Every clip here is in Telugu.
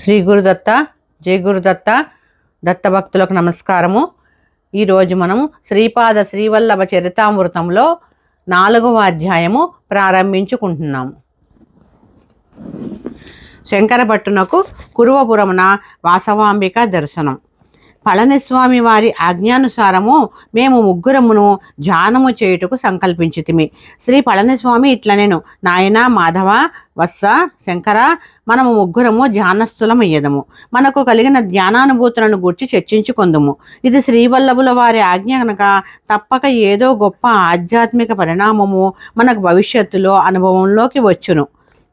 శ్రీ గురుదత్త, జై గురుదత్త. దత్తభక్తులకు నమస్కారము. ఈరోజు మనము శ్రీపాద శ్రీవల్లభ చరితామృతంలో 4వ అధ్యాయము ప్రారంభించుకుంటున్నాము. శంకరభట్టునకు కురువపురమున వాసవాంబిక దర్శనం. పళనిస్వామి వారి ఆజ్ఞానుసారము మేము ముగ్గురమును ధ్యానము చేయుటకు సంకల్పించితిమి. శ్రీ పళనిస్వామి ఇట్లనెను, నాయన మాధవ, వత్స, శంకర, మనము ముగ్గురము ధ్యానస్థులమయ్యదము. మనకు కలిగిన ధ్యానానుభూతులను గూర్చి చర్చించుకొందుము. ఇది శ్రీవల్లభుల వారి ఆజ్ఞ కనుక తప్పక ఏదో గొప్ప ఆధ్యాత్మిక పరిణామము మనకు భవిష్యత్తులో అనుభవంలోకి వచ్చును.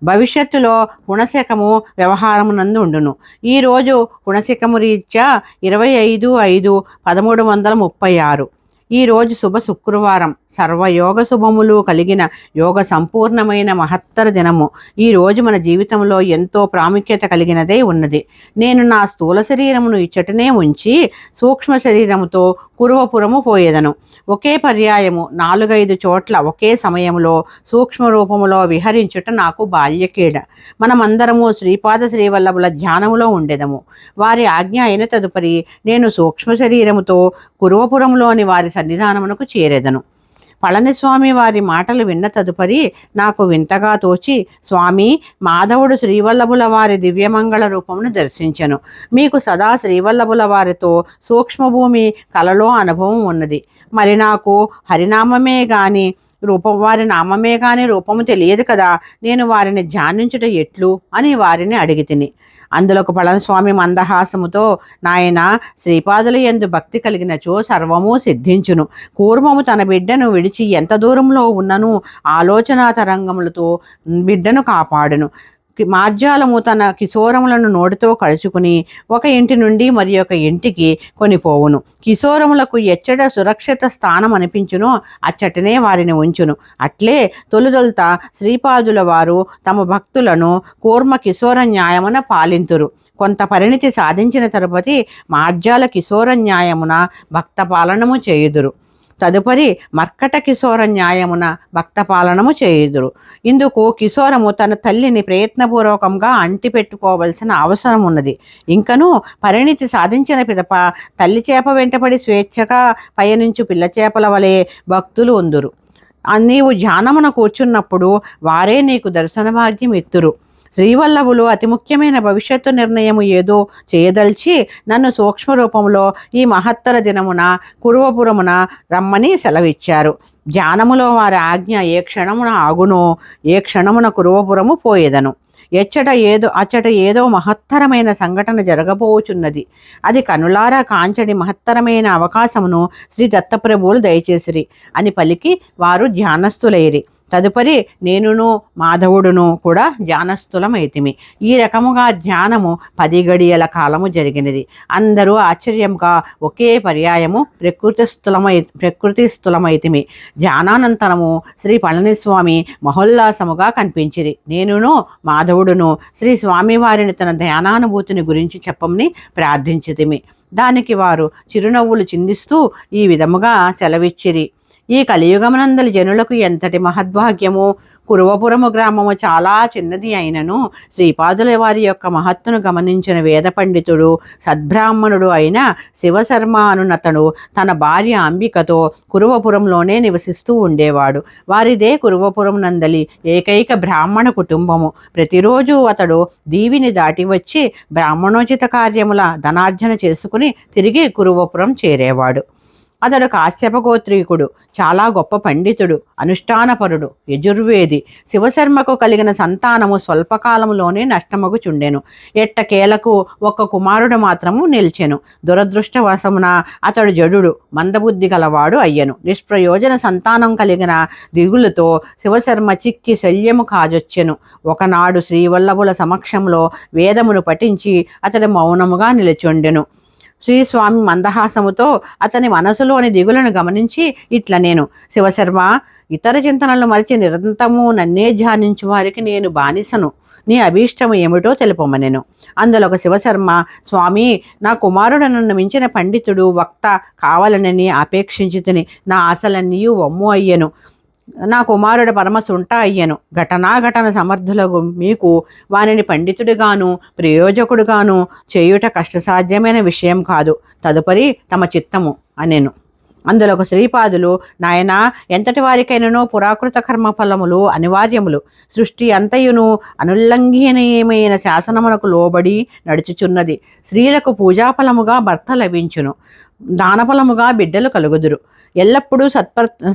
భవిష్యత్తులో పుణశకము వ్యవహారమునందు ఉండును. ఈరోజు పుణశకము రీత్యా 25/5/1336. ఈరోజు శుభ శుక్రవారం, సర్వయోగ శుభములు కలిగిన యోగ సంపూర్ణమైన మహత్తర దినము. ఈరోజు మన జీవితంలో ఎంతో ప్రాముఖ్యత కలిగినదే ఉన్నది. నేను నా స్థూల శరీరమును ఇచ్చటనే ఉంచి సూక్ష్మ శరీరముతో కురువపురము పోయేదను. ఒకే పర్యాయము 4-5 చోట్ల ఒకే సమయంలో సూక్ష్మ రూపములో విహరించుట నాకు బాల్యకేడ. మనమందరము శ్రీపాద శ్రీవల్లభుల ధ్యానములో ఉండేదము. వారి ఆజ్ఞ అయిన తదుపరి నేను సూక్ష్మ శరీరముతో కురువపురంలోని వారి సన్నిధానమునకు చేరేదను. పళనిస్వామి వారి మాటలు విన్న తదుపరి నాకు వింతగా తోచి, స్వామి, మాధవుడు శ్రీవల్లభుల వారి దివ్యమంగళ రూపమును దర్శించెను. మీకు సదా శ్రీవల్లభుల వారితో సూక్ష్మభూమి కలలో అనుభవం ఉన్నది. మరి నాకు హరినామమే గాని వారి నామమే కాని రూపము తెలియదు కదా, నేను వారిని ధ్యానించుట ఎట్లు అని వారిని అడిగి తిని. అందులోకి పళనిస్వామి మందహాసముతో, నాయన, శ్రీపాదుల యందు భక్తి కలిగినచో సర్వము సిద్ధించును. కూర్మము తన బిడ్డను విడిచి ఎంత దూరంలో ఉన్నను ఆలోచనా తరంగములతో బిడ్డను కాపాడును. మార్జాలము తన కిశోరములను నోటితో కలుచుకుని ఒక ఇంటి నుండి మరి ఒక ఇంటికి కొనిపోవును. కిశోరములకు ఎచ్చట సురక్షిత స్థానం అనిపించునో అచ్చటనే వారిని ఉంచును. అట్లే తొలుతొలుత శ్రీపాదుల వారు తమ భక్తులను కూర్మ కిశోర న్యాయమున పాలింతురు. కొంత పరిణితి సాధించిన తరుపతి మార్జాల కిశోర న్యాయమున భక్త పాలనము చేయుదురు. తదుపరి మర్కట కిశోర న్యాయమున భక్త పాలనము చేయుదురు. ఇందుకు కిశోరము తన తల్లిని ప్రయత్నపూర్వకంగా అంటిపెట్టుకోవలసిన అవసరం ఉన్నది. ఇంకను పరిణితి సాధించిన పిదప తల్లి చేప వెంటపడి స్వేచ్ఛగా పయనించు పిల్ల చేపల వలె భక్తులు ఉందురు. నీవు ధ్యానమున కూర్చున్నప్పుడు వారే నీకు దర్శన భాగ్యం ఇత్తురు. శ్రీవల్లభులు అతి ముఖ్యమైన భవిష్యత్తు నిర్ణయము ఏదో చేయదల్చి నన్ను సూక్ష్మ రూపంలో ఈ మహత్తర దినమున కురువపురమున రమ్మని సెలవిచ్చారు. ధ్యానములో వారి ఆజ్ఞ ఏ క్షణమున ఆగునో ఏ క్షణమున కురువపురము పోయేదను. అచ్చట ఏదో మహత్తరమైన సంఘటన జరగబోచున్నది. అది కనులారా కాంచడి మహత్తరమైన అవకాశమును శ్రీ దత్తప్రభువులు దయచేసిరి అని పలికి వారు ధ్యానస్థులైరి. తదుపరి నేనును మాధవుడును కూడా ధ్యానస్థులమైతిమి. ఈ రకముగా ధ్యానము 10 గడియల కాలము జరిగినది. అందరూ ఆశ్చర్యంగా ఒకే పర్యాయము ప్రకృతిస్థులమైతిమి. ధ్యానానంతరము శ్రీ పళనిస్వామి మహోల్లాసముగా కనిపించిరి. నేనును మాధవుడును శ్రీ స్వామివారిని తన ధ్యానానుభూతిని గురించి చెప్పమని ప్రార్థించితిమి. దానికి వారు చిరునవ్వులు చిందిస్తూ ఈ విధముగా సెలవిచ్చిరి. ఈ కలియుగమనందలి జనులకు ఎంతటి మహద్భాగ్యము! కురువపురము గ్రామము చాలా చిన్నది అయినను శ్రీపాదుల వారి యొక్క మహత్తును గమనించిన వేద పండితుడు సద్బ్రాహ్మణుడు అయిన శివశర్మ అనునతడు తన భార్య అంబికతో కురువపురంలోనే నివసిస్తూ ఉండేవాడు. వారిదే కురువపురం నందలి ఏకైక బ్రాహ్మణ కుటుంబము. ప్రతిరోజు అతడు దీవిని దాటి వచ్చి బ్రాహ్మణోచిత కార్యముల ధనార్జన చేసుకుని తిరిగి కురువపురం చేరేవాడు. అతడు కాశ్యప గోత్రీకుడు, చాలా గొప్ప పండితుడు, అనుష్ఠానపరుడు, యజుర్వేది. శివశర్మకు కలిగిన సంతానము స్వల్పకాలంలోనే నష్టమగుచుండెను. ఎట్టకేలకు ఒక్క కుమారుడు మాత్రము నిలిచెను. దురదృష్టవశమున అతడు జడుడు, మందబుద్ధి గలవాడు అయ్యను. నిష్ప్రయోజన సంతానం కలిగిన దిగులుతో శివశర్మ చిక్కి శల్యము కాజొచ్చెను. ఒకనాడు శ్రీవల్లభుల సమక్షంలో వేదమును పఠించి అతడు మౌనముగా నిలిచుండెను. శ్రీస్వామి మందహాసముతో అతని మనసులోని దిగులను గమనించి ఇట్ల నేను, శివశర్మ, ఇతర చింతనలు మరిచి నిరంతరము నన్నే ధ్యానించు వారికి నేను బానిసను. నీ అభీష్టము ఏమిటో తెలుపమనెను. అందులో ఒక శివశర్మ, స్వామి, నా కుమారుడు నన్ను మించిన పండితుడు వక్త కావాలనని ఆపేక్షించితిని. నా ఆశలన్నీయు వమ్ము అయ్యెను. నా కుమారుడు పరమసుంట అయ్యను. ఘటనాఘటన సమర్థులకు మీకు వానిని పండితుడిగాను ప్రయోజకుడుగాను చేయుట కష్టసాధ్యమైన విషయం కాదు. తదుపరి తమ చిత్తము అనెను. అందులోకి శ్రీపాదులు, నాయనా, ఎంతటి వారికైనను పురాకృత కర్మ ఫలములు అనివార్యములు. సృష్టి అంతయును అనుల్లంఘనీయమైన శాసనమునకు లోబడి నడుచుచున్నది. స్త్రీలకు పూజాఫలముగా భర్త లభించును, దానఫలముగా బిడ్డలు కలుగుదురు. ఎల్లప్పుడూ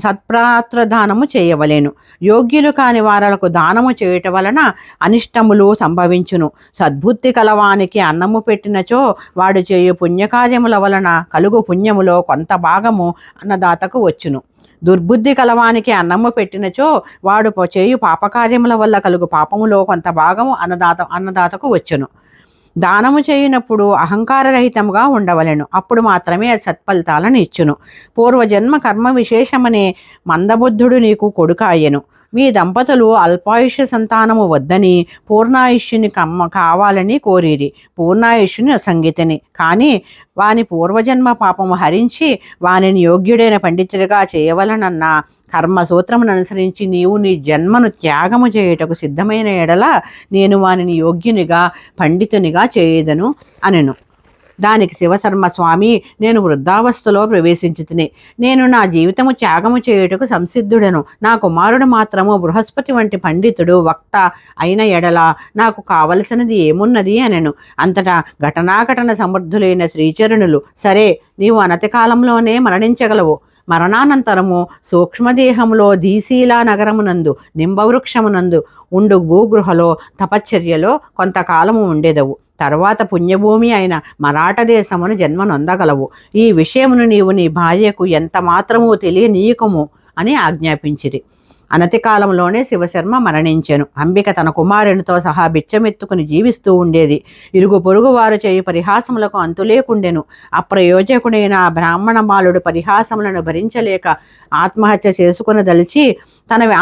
సత్ప్రాత్ర దానము చేయవలేను. యోగ్యులు కాని వారలకు దానము చేయుట వలన అనిష్టములు సంభవించును. సద్బుద్ధి కలవానికి అన్నము పెట్టినచో వాడు చేయు పుణ్యకార్యముల వలన కలుగు పుణ్యములో కొంత భాగము అన్నదాతకు వచ్చును. దుర్బుద్ధి కలవానికి అన్నము పెట్టినచో వాడు చేయు పాపకార్యముల వల్ల కలుగు పాపములో కొంత భాగము అన్నదాతకు వచ్చును. దానము చేయనప్పుడు అహంకారరహితముగా ఉండవలెను. అప్పుడు మాత్రమే అది సత్ఫలితాలను ఇచ్చును. పూర్వజన్మ కర్మ విశేషమనే మందబుద్ధుడు నీకు కొడుకాయెను. మీ దంపతులు అల్పాయుష్య సంతానము వద్దని పూర్ణాయుష్యుని కావాలని కోరిరి. పూర్ణాయుష్యుని సంగీతని కానీ వాని పూర్వజన్మ పాపము హరించి వానిని యోగ్యుడైన పండితుడిగా చేయవలనన్న కర్మసూత్రమును అనుసరించి నీవు నీ జన్మను త్యాగము చేయుటకు సిద్ధమైన ఎడల నేను వానిని యోగ్యునిగా పండితునిగా చేయదను అనెను. దానికి శివశర్మ స్వామి, నేను వృద్ధావస్థలో ప్రవేశించుతుని. నేను నా జీవితము త్యాగము చేయుటకు సంసిద్ధుడను. నా కుమారుడు మాత్రము బృహస్పతి వంటి పండితుడు వక్త అయిన ఎడల నాకు కావలసినది ఏమున్నది అనెను. అంతటా ఘటనాఘటన సమర్థులైన శ్రీచరణులు, సరే, నీవు అనతి కాలంలోనే మరణించగలవు. మరణానంతరము సూక్ష్మదేహములో ధీశీలా నగరమునందు నింబవృక్షమునందు ఉండు భూగృహలో తపశ్చర్యలో కొంతకాలము ఉండేదవు. తర్వాత పుణ్యభూమి అయిన మరాఠ దేశమును జన్మనొందగలవు. ఈ విషయమును నీవు నీ భార్యకు ఎంత మాత్రమూ తెలియనీయకము అని ఆజ్ఞాపించిరి. అనతి కాలంలోనే శివశర్మ మరణించెను. అంబిక తన కుమారునితో సహా బిచ్చమెత్తుకుని జీవిస్తూ ఉండేది. ఇరుగు పొరుగు వారు చేయు పరిహాసములకు అంతులేకుండెను. అప్రయోజకుడైన బ్రాహ్మణ బాలుడు పరిహాసములను భరించలేక ఆత్మహత్య చేసుకునదలిచి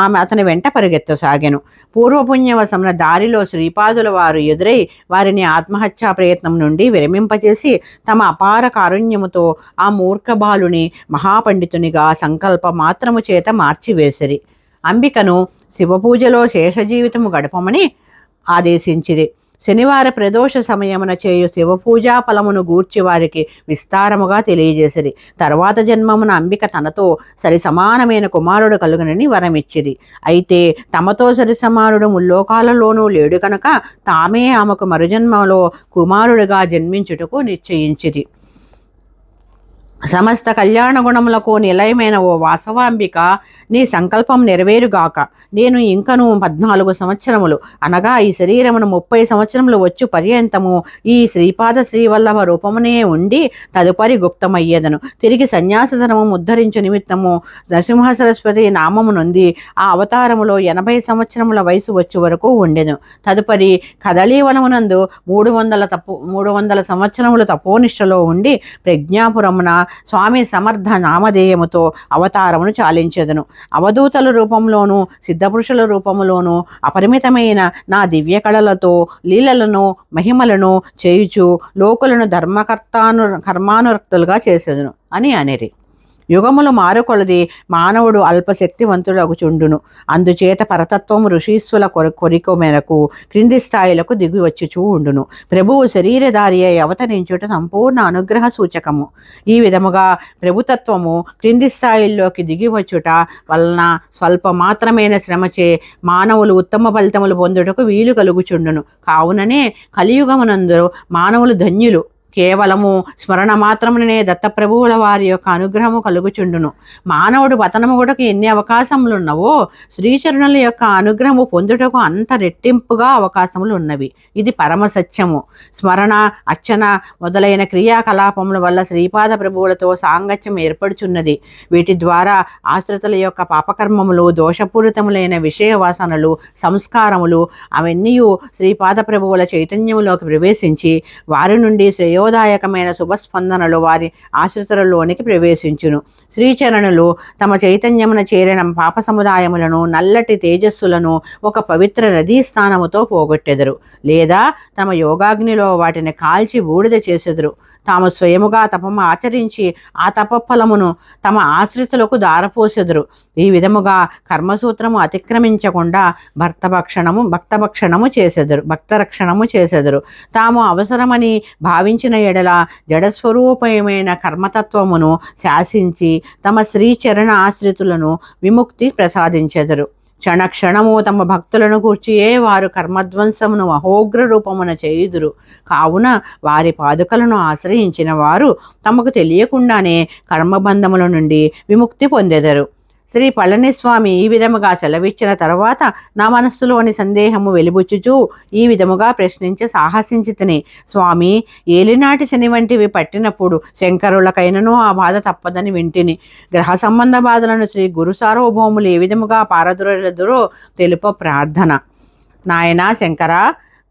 ఆమె అతని వెంట పరిగెత్తసాగెను. పూర్వపుణ్యవశమున దారిలో శ్రీపాదుల వారు ఎదురై వారిని ఆత్మహత్యా ప్రయత్నం నుండి విరమింపచేసి తమ అపార కారుణ్యముతో ఆ మూర్ఖ బాలుని మహాపండితునిగా సంకల్ప మాత్రము చేత మార్చివేసిరి. అంబికను శివపూజలో శేష జీవితము గడపమని ఆదేశించిరి. శనివార ప్రదోష సమయమున చేయు శివపూజా ఫలమును గూర్చి వారికి విస్తారముగా తెలియజేసిరి. తర్వాత జన్మమున అంబిక తనతో సరి సమానమైన కుమారుడు కలుగునని వరమిచ్చిరి. అయితే తమతో సరి సమానుడు ముల్లోకాలలోనూ లేడు కనుక తామే ఆమెకు మరుజన్మలో కుమారుడిగా జన్మించుటకు నిశ్చయించిరి. సమస్త కళ్యాణ గుణములకు నిలయమైన ఓ వాసవాంబిక, నీ సంకల్పం నెరవేరుగాక. నేను ఇంకను 14 సంవత్సరములు అనగా ఈ శరీరమును 30 సంవత్సరములు వచ్చు పర్యంతము ఈ శ్రీపాద శ్రీవల్లభ రూపమునే ఉండి తదుపరి గుప్తమయ్యేదను. తిరిగి సన్యాసధనము ఉద్ధరించు నిమిత్తము నరసింహ సరస్వతి నామము నొంది ఆ అవతారములో 80 సంవత్సరముల వయసు వచ్చు వరకు ఉండెను. తదుపరి కదలీవనమునందు 300 సంవత్సరములు తపోనిష్టలో ఉండి ప్రజ్ఞాపురమున స్వామి సమర్థ నామధేయముతో అవతారమును చాలించెదను. అవధూతల రూపంలోనూ సిద్ధపురుషుల రూపములోనూ అపరిమితమైన నా దివ్య కళలతో లీలలను మహిమలను చేయుచు లోకులను కర్మానురక్తులుగా చేసేదను అని అనిరి. యుగములు మారుకొలది మానవుడు అల్పశక్తివంతుడగుచుండును. అందుచేత పరతత్వము ఋషీశ్వల కొరిక మేరకు క్రింది స్థాయిలకు దిగి వచ్చుచూ ఉండును. ప్రభువు శరీరధారి అయి అవతరించుట సంపూర్ణ అనుగ్రహ సూచకము. ఈ విధముగా ప్రభుతత్వము క్రింది స్థాయిల్లోకి దిగి వచ్చుట వలన స్వల్ప మాత్రమైన శ్రమచే మానవులు ఉత్తమ ఫలితములు పొందుటకు వీలు కలుగుచుండును. కావుననే కలియుగమునందు మానవులు ధన్యులు. కేవలము స్మరణ మాత్రమునే దత్తప్రభువుల వారి యొక్క అనుగ్రహము కలుగుచుండును. మానవుడు పతనముగుటకు ఎన్ని అవకాశములు ఉన్నవో శ్రీచరణుల యొక్క అనుగ్రహము పొందుటకు అంత రెట్టింపుగా అవకాశములు ఉన్నవి. ఇది పరమసత్యము. స్మరణ, అర్చన మొదలైన క్రియాకలాపముల వల్ల శ్రీపాద ప్రభువులతో సాంగత్యం ఏర్పడుచున్నది. వీటి ద్వారా ఆశ్రితుల యొక్క పాపకర్మములు, దోషపూరితములైన విషయ వాసనలు, సంస్కారములు అవన్నీ శ్రీపాద ప్రభువుల చైతన్యములోకి ప్రవేశించి వారి నుండి శ్రేయోదాయకమైన శుభస్పందనలు వారి ఆశ్రితులలోనికి ప్రవేశించును. శ్రీచరణులు తమ చైతన్యమున చేరిన పాప సముదాయములను, నల్లటి తేజస్సులను ఒక పవిత్ర నదీ స్థానముతో పోగొట్టెదరు, లేదా తమ యోగాగ్నిలో వాటిని కాల్చి బూడిద చేసెదరు. తాము స్వయముగా తపము ఆచరించి ఆ తపఫలమును తమ ఆశ్రితులకు దారపోసెదురు. ఈ విధముగా కర్మసూత్రము అతిక్రమించకుండా భక్తరక్షణము చేసెదరు. తాము అవసరమని భావించిన ఎడల జడస్వరూపమైన కర్మతత్వమును శాసించి తమ శ్రీచరణ ఆశ్రితులను విముక్తి ప్రసాదించెదరు. క్షణక్షణము తమ భక్తులను కూర్చియే వారు కర్మధ్వంసమును అహోగ్ర రూపమున చేయుదురు. కావున వారి పాదుకలను ఆశ్రయించిన వారు తమకు తెలియకుండానే కర్మబంధముల నుండి విముక్తి పొందెదరు. శ్రీ పళనిస్వామి ఈ విధముగా సెలవిచ్చిన తర్వాత నా మనస్సులోని సందేహము వెలిబుచ్చుచూ ఈ విధముగా ప్రశ్నించి సాహసించితిని. స్వామి, ఏలినాటి శని వంటివి పట్టినప్పుడు శంకరులకైనను ఆ బాధ తప్పదని వింటిని. గ్రహ సంబంధ బాధలను శ్రీ గురు సార్వభౌములు ఏ విధముగా పారద్రోలెదరో తెలుప ప్రార్థన. నాయనా శంకర,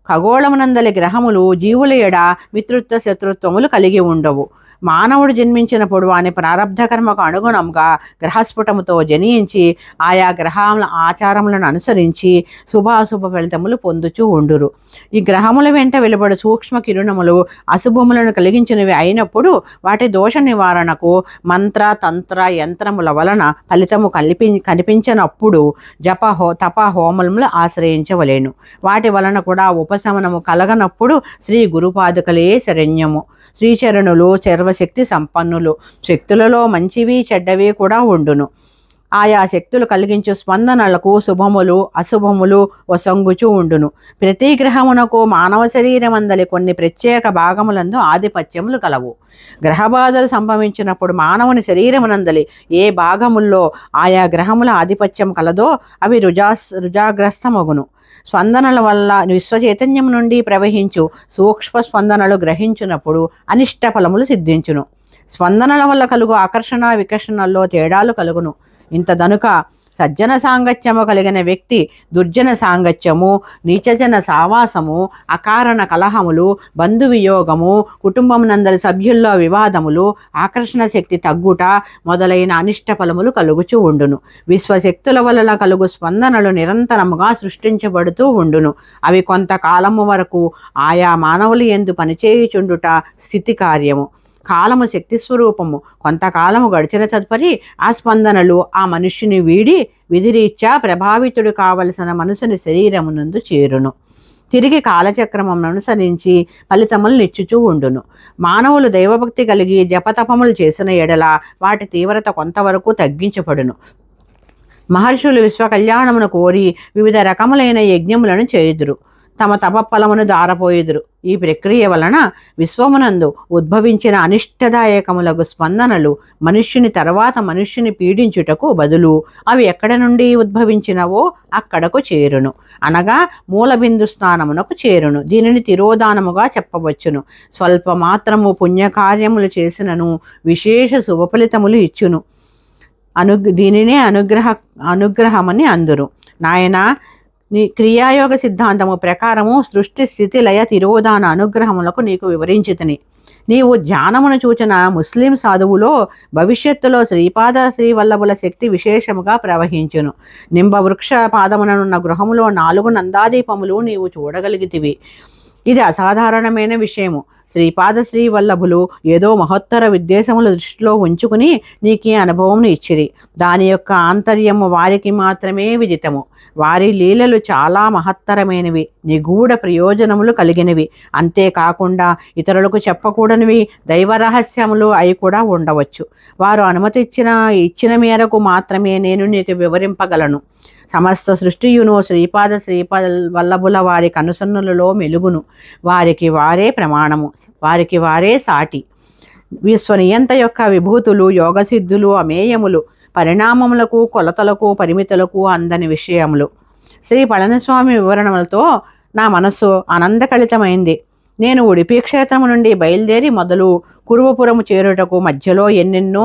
ఖగోళమునందలి గ్రహములు జీవుల ఎడ మిత్రుత్వ శత్రుత్వములు కలిగి ఉండవు. మానవుడు జన్మించినప్పుడు వాని ప్రారబ్ధ కర్మకు అనుగుణంగా గ్రహస్ఫుటముతో జనించి ఆయా గ్రహాల ఆచారములను అనుసరించి శుభాశుభ ఫలితములు పొందుచూ ఉండురు. ఈ గ్రహముల వెంట వెలువడు సూక్ష్మ కిరణములు అశుభములను కలిగించినవి అయినప్పుడు వాటి దోష నివారణకు మంత్ర తంత్ర యంత్రముల వలన ఫలితము కనిపించినప్పుడు తప హోమములు ఆశ్రయించవలేను. వాటి వలన కూడా ఉపశమనము కలగనప్పుడు శ్రీ గురుపాదుకలే శరణ్యము. శ్రీచరణులు సర్వశక్తి సంపన్నులు. శక్తులలో మంచివి చెడ్డవి కూడా ఉండును. ఆయా శక్తులు కలిగించు స్పందనలకు శుభములు అశుభములు వసంగుచూ ఉండును. ప్రతి గ్రహమునకు మానవ శరీరమందలి కొన్ని ప్రత్యేక భాగములందు ఆధిపత్యములు కలవు. గ్రహబాధలు సంభవించినప్పుడు మానవుని శరీరమునందలి ఏ భాగముల్లో ఆయా గ్రహముల ఆధిపత్యం కలదో అవి రుజాగ్రస్తమగును. స్పందనల వల్ల విశ్వచైతన్యం నుండి ప్రవహించు సూక్ష్మ స్పందనలు గ్రహించినప్పుడు అనిష్ట ఫలములు సిద్ధించును. స్పందనల వల్ల కలుగు ఆకర్షణ వికర్షణల్లో తేడాలు కలుగును. ఇంతదనుక సజ్జన సాంగత్యము కలిగిన వ్యక్తి దుర్జన సాంగత్యము, నీచజన సావాసము, అకారణ కలహములు, బంధువియోగము, కుటుంబమునందరి సభ్యుల్లో వివాదములు, ఆకర్షణ శక్తి తగ్గుట మొదలైన అనిష్ట ఫలములు కలుగుచూ ఉండును. విశ్వశక్తుల వలన కలుగు స్పందనలు నిరంతరముగా సృష్టించబడుతూ ఉండును. అవి కొంతకాలము వరకు ఆయా మానవులు యందు పనిచేయుచుండుట స్థితి కార్యము. కాలము శక్తి స్వరూపము. కొంతకాలము గడిచిన తదుపరి ఆ స్పందనలు ఆ మనుష్యుని వీడి విధిరీత్యా ప్రభావితుడు కావలసిన మనుషుని శరీరమునందు చేరును. తిరిగి కాలచక్రమును అనుసరించి ఫలితములు నిచ్చుచూ ఉండును. మానవులు దైవభక్తి కలిగి జపతపములు చేసిన ఎడల వాటి తీవ్రత కొంతవరకు తగ్గించబడును. మహర్షులు విశ్వ కళ్యాణమును కోరి వివిధ రకములైన యజ్ఞములను చేయుదురు. తమ తపఫలమును దారపోయుదురు. ఈ ప్రక్రియ వలన విశ్వమునందు ఉద్భవించిన అనిష్టదాయకములకు స్పందనలు మనుష్యుని తర్వాత మనుష్యుని పీడించుటకు బదులు అవి ఎక్కడ నుండి ఉద్భవించినవో అక్కడకు చేరును, అనగా మూలబిందు స్థానమునకు చేరును. దీనిని తిరోధానముగా చెప్పవచ్చును. స్వల్ప మాత్రము పుణ్యకార్యములు చేసినను విశేష శుభఫలితములు ఇచ్చును. దీనినే అనుగ్రహమని అందురు. నాయన, నీ క్రియాయోగ సిద్ధాంతము ప్రకారము సృష్టి స్థితి లయ తిరోధాన అనుగ్రహములకు నీకు వివరించితిని. నీవు ధ్యానమును చూచిన ముస్లిం సాధువులో భవిష్యత్తులో శ్రీపాద శ్రీవల్లభుల శక్తి విశేషముగా ప్రవహించును. నింబవృక్ష పాదముననున్న గృహములో 4 నందాదీపములు నీవు చూడగలిగితివి. ఇది అసాధారణమైన విషయము. శ్రీపాద శ్రీవల్లభులు ఏదో మహత్తర విద్వేషముల దృష్టిలో ఉంచుకుని నీకు అనుభవమును ఇచ్చిరి. దాని యొక్క ఆంతర్యము వారికి మాత్రమే విదితము. వారి లీలలు చాలా మహత్తరమైనవి, నిగూఢ ప్రయోజనములు కలిగినవి. అంతేకాకుండా ఇతరులకు చెప్పకూడనివి దైవరహస్యములు అయి కూడా ఉండవచ్చు. వారు అనుమతి ఇచ్చిన మేరకు మాత్రమే నేను నీకు వివరింపగలను. సమస్త సృష్టియును శ్రీపాద వల్లభుల వారి కనుసన్నులలో మెలుగును. వారికి వారే ప్రమాణము, వారికి వారే సాటి. విశ్వనియంత యొక్క విభూతులు యోగసిద్ధులు అమేయములు, పరిణామములకు కొలతలకు పరిమితులకు అందని విషయములు. శ్రీ పళనిస్వామి వివరణలతో నా మనస్సు ఆనందకళితమైంది. నేను ఉడిపి క్షేత్రము నుండి బయలుదేరి మొదలు కురువపురము చేరుటకు మధ్యలో ఎన్నెన్నో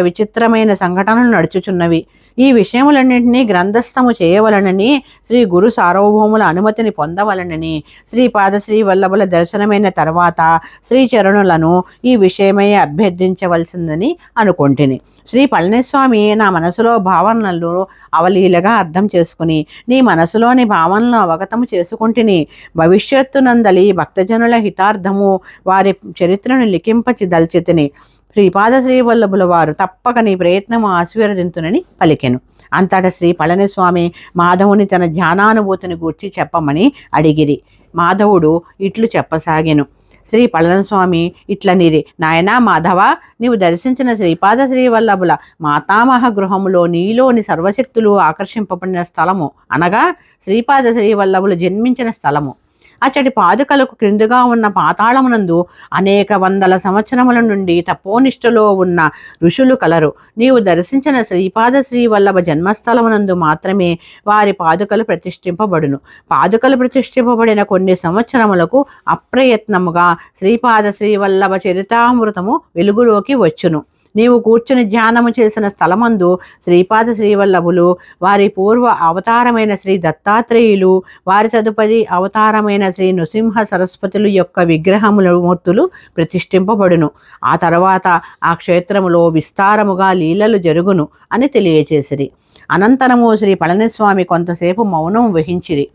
విచిత్రమైన సంఘటనలు నడుచుచున్నవి. ఈ విషయములన్నింటినీ గ్రంథస్థము చేయవలనని శ్రీ గురు సార్వభౌముల అనుమతిని పొందవలనని శ్రీపాద శ్రీ వల్లభుల దర్శనమైన తర్వాత శ్రీచరణులను ఈ విషయమై అభ్యర్థించవలసిందని అనుకొంటిని. శ్రీ పళనిస్వామి నా మనసులో భావనలు అవలీలగా అర్థం చేసుకుని నీ మనసులోని భావనలను అవగతము చేసుకుంటుని. భవిష్యత్తునందలి భక్తజనుల హితార్థము వారి చరిత్రను లిఖింపచి దల్చితిని. శ్రీపాద శ్రీవల్లభుల వారు తప్పక నీ ప్రయత్నము ఆశీర్వదింతునని పలికెను. అంతటా శ్రీ పళనిస్వామి మాధవుని తన ధ్యానానుభూతిని గూర్చి చెప్పమని అడిగిరి. మాధవుడు ఇట్లు చెప్పసాగెను. శ్రీ పళనిస్వామి ఇట్లనిరి, నాయనా మాధవ, నీవు దర్శించిన శ్రీపాద శ్రీవల్లభుల మాతామహ గృహములో నీలోని సర్వశక్తులు ఆకర్షింపబడిన స్థలము అనగా శ్రీపాద శ్రీవల్లభులు జన్మించిన స్థలము. అచ్చటి పాదుకలకు క్రిందుగా ఉన్న పాతాళమునందు అనేక వందల సంవత్సరముల నుండి తపోనిష్టలో ఉన్న ఋషులు కలరు. నీవు దర్శించిన శ్రీపాద శ్రీవల్లభ జన్మస్థలమునందు మాత్రమే వారి పాదుకలు ప్రతిష్ఠింపబడును. పాదుకలు ప్రతిష్ఠింపబడిన కొన్ని సంవత్సరములకు అప్రయత్నముగా శ్రీపాద శ్రీవల్లభ చరితామృతము వెలుగులోకి వచ్చును. నీవు కూర్చుని ధ్యానము చేసిన స్థలమందు శ్రీపాద శ్రీవల్లభులు, వారి పూర్వ అవతారమైన శ్రీ దత్తాత్రేయులు, వారి తదుపరి అవతారమైన శ్రీ నృసింహ సరస్వతులు యొక్క విగ్రహముల మూర్తులు ప్రతిష్ఠింపబడును. ఆ తర్వాత ఆ క్షేత్రములో విస్తారముగా లీలలు జరుగును అని తెలియచేసిరి. అనంతరము శ్రీ పళనిస్వామి కొంతసేపు మౌనం వహించిరి.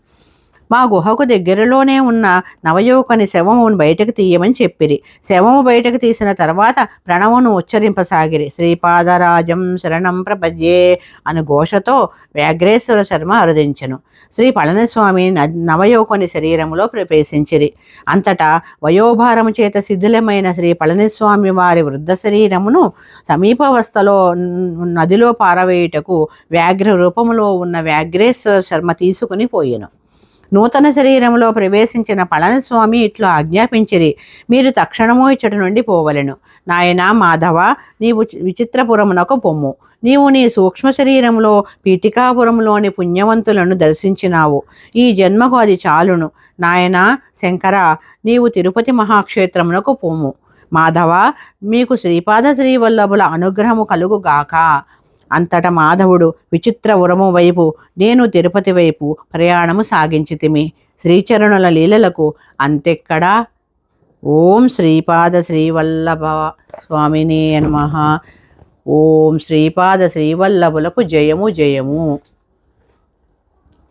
మా గుహకు దగ్గరలోనే ఉన్న నవయువకుని శవమును బయటకు తీయమని చెప్పిరి. శవము బయటకు తీసిన తర్వాత ప్రణవమును ఉచ్చరింపసాగిరి. శ్రీపాదరాజం శరణం ప్రపద్యే అను ఘోషతో వ్యాఘ్రేశ్వర శర్మ అరుదించెను. శ్రీ పళనిస్వామి నవయువకుని శరీరములో ప్రవేశించిరి. అంతటా వయోభారము చేత శిథిలమైన శ్రీ పళనిస్వామి వారి వృద్ధ శరీరమును సమీపవస్థలో నదిలో పారవేయుటకు వ్యాఘ్ర రూపములో ఉన్న వ్యాఘ్రేశ్వర శర్మ తీసుకుని పోయెను. నూతన శరీరంలో ప్రవేశించిన పళనిస్వామి ఇట్లు ఆజ్ఞాపించిరి, మీరు తక్షణము ఇచ్చటి నుండి పోవలెను. నాయనా మాధవ, నీవు విచిత్రపురమునకు పొమ్ము. నీవు నీ సూక్ష్మ శరీరంలో పీఠికాపురంలోని పుణ్యవంతులను దర్శించినావు. ఈ జన్మకు అది చాలును. నాయనా శంకర, నీవు తిరుపతి మహాక్షేత్రమునకు పొమ్ము. మాధవ, మీకు శ్రీపాద శ్రీవల్లభుల అనుగ్రహము కలుగుగాక. అంతటా మాధవుడు విచిత్రపురము వైపు, నేను తిరుపతి వైపు ప్రయాణము సాగించితిమి. శ్రీచరణుల లీలలకు అంతెక్కడా. ఓం శ్రీపాద శ్రీవల్లభ స్వామిని నమః. ఓం శ్రీపాద శ్రీవల్లభులకు జయము జయము.